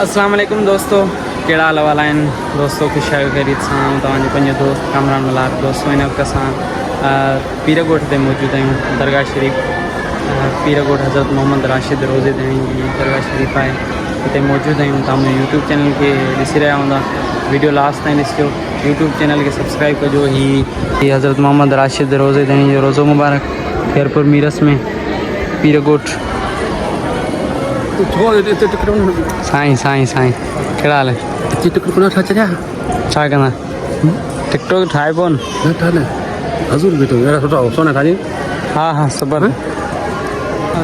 अस्सलाम वालेकुम दोस्तों, केड़ा हाल वाला आहिनि दोस्तों? ख़ुशि आहियो ख़ैरियत सां? तव्हांजो पंहिंजो दोस्त कामरान मलार दोस्तों हिन वक़्त असां पीरगोठ ते मौजूदु आहियूं। दरगाह शरीफ़ पीरगोठ हज़रत मोहम्मद राशिद रोज़े दणी जी दरगाह शरीफ़ आहे, हिते मौजूदु आहियूं। तव्हां मुंहिंजे यूट्यूब चैनल खे ॾिसी रहिया हूंदा, वीडियो लास्ट ताईं ॾिसिजो। यूट्यूब चैनल खे सब्सक्राइब कजो। ही हज़रत मोहम्मद राशिद रोज़े दणी जो रोज़ो मुबारक खैरपुर मीरस में पीरगोठ। साईं साईं साईं कहिड़ा हाल आहे? छा कंदा? टिकटॉक ठाहे पियो न? हज़ूर बीठो अहिड़ा सुठा सोना खाली। हा हा सबर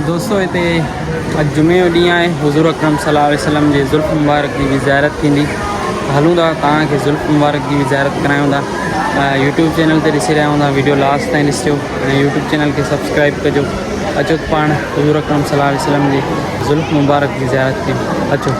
दोस्तों, हिते अॼु जुमे जो ॾींहुं आहे। हुज़ूर अकरम सल्लल्लाहु अलैहि वसल्लम जे ज़ुल्फ़ मुबारक जी बि ज़ियारत थींदी। हलूं था तव्हांखे ज़ुल्फ़ मुबारक जी बि ज़ियारत करायूं था। यूट्यूब चैनल ते ॾिसी रहिया हूंदा, वीडियो लास्ट ताईं ॾिसिजो ऐं यूट्यूब चैनल खे सब्सक्राइब कजो। अचो पाण हुज़ूर अकरम सल्लल्लाहु अलैहि वसल्लम जी ज़ुल्फ़ मुबारक जी ज़ियारत कयूं। अचो।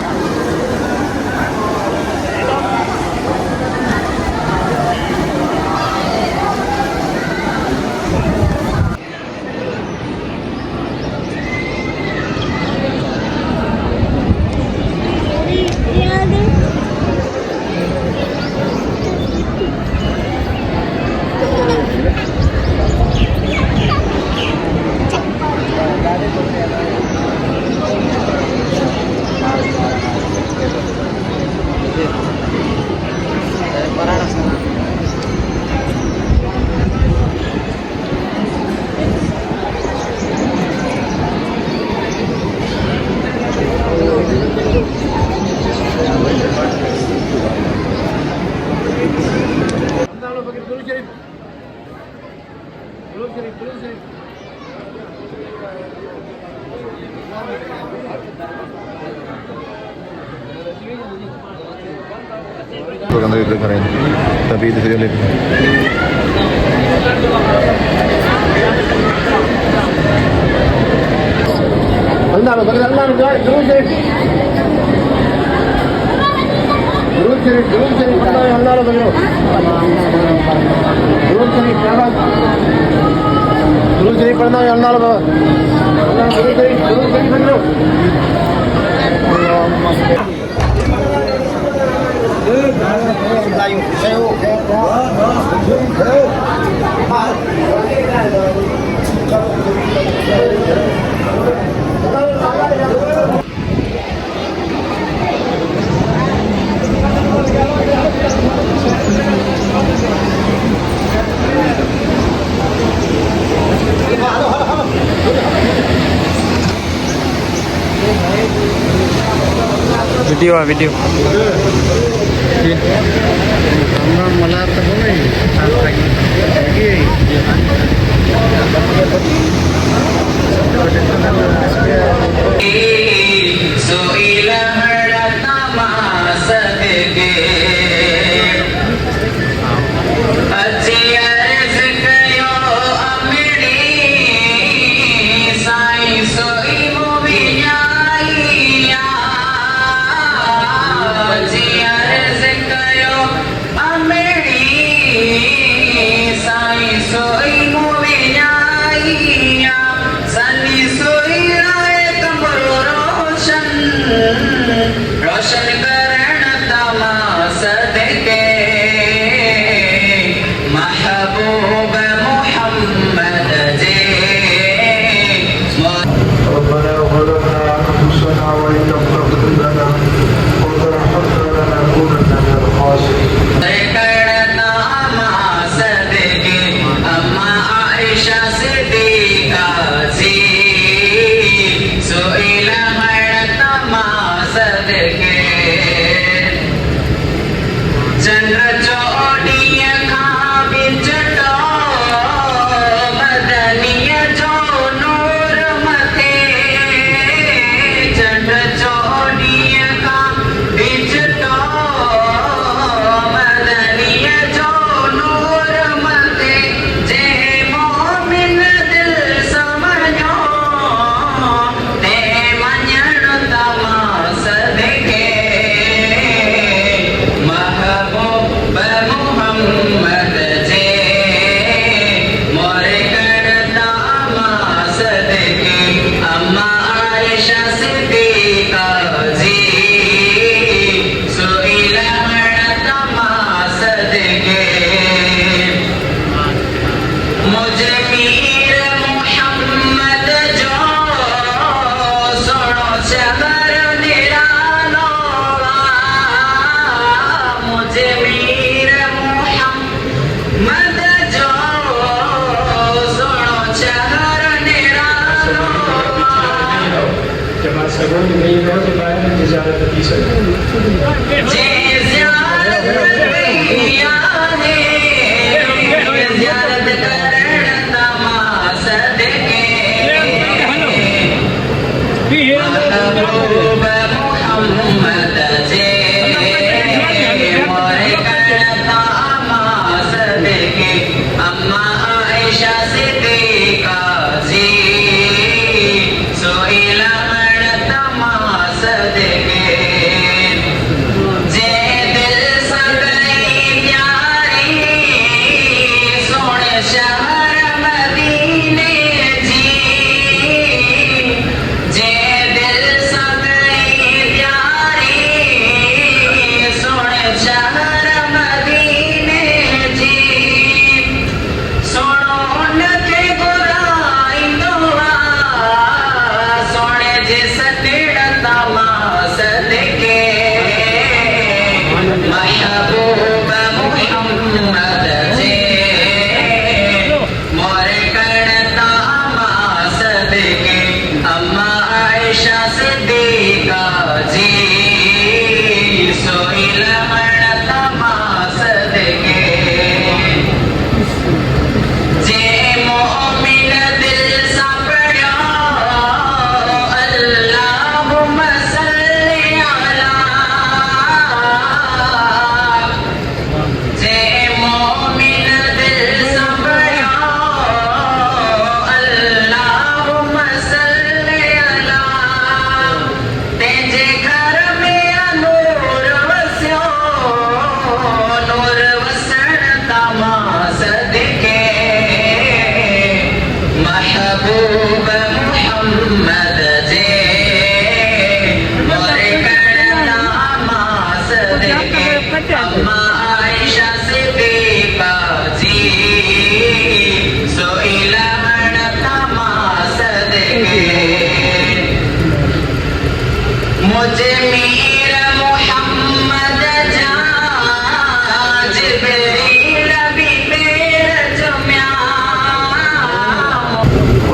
तभी वीडियो आहे वीडियो मला चंड जो शहर निराला मुझे मीर मोहम्मद जो सुनो शहर निराला जमात सगों में ये बहुत बार जियारत की सकते जे ज़ियारत किया है ज़ियारत करन तमासद के महबूब मोहम्मद जे मोरे करता तमासद के अम्मा आयशा सिद्दीक़ा जी सोइला तमासद के जे दिल सगई प्यारी सोने शहर मदीने जी जे दिल सगई प्यारी सोने शहर मदीने जी सोनो उनके बुराइंदो सोने जिस टिड़ तमासद के महबूब मोहम्मद जे मोरे करता तमासद के अम्मा आयशा सिद्दीक़ा जी सोइला तमासद के जे मोमिन दिल सा पढ़ियो अल्लाहुम्मा सल्ली अला जे मोमिन दिल सा पढ़ियो अल्लाहुम्मा सल्ली अला तेजे घर में नूर वस्यो नूर वसण तमासद के महबूब मोहम्मद जे मोरे करता तमासद के अम्मा आयशा सिद्दीक़ा जी सोइला तमासद के मुझे मीर मोहम्मद जा जिब्रील भी मेर जुम्या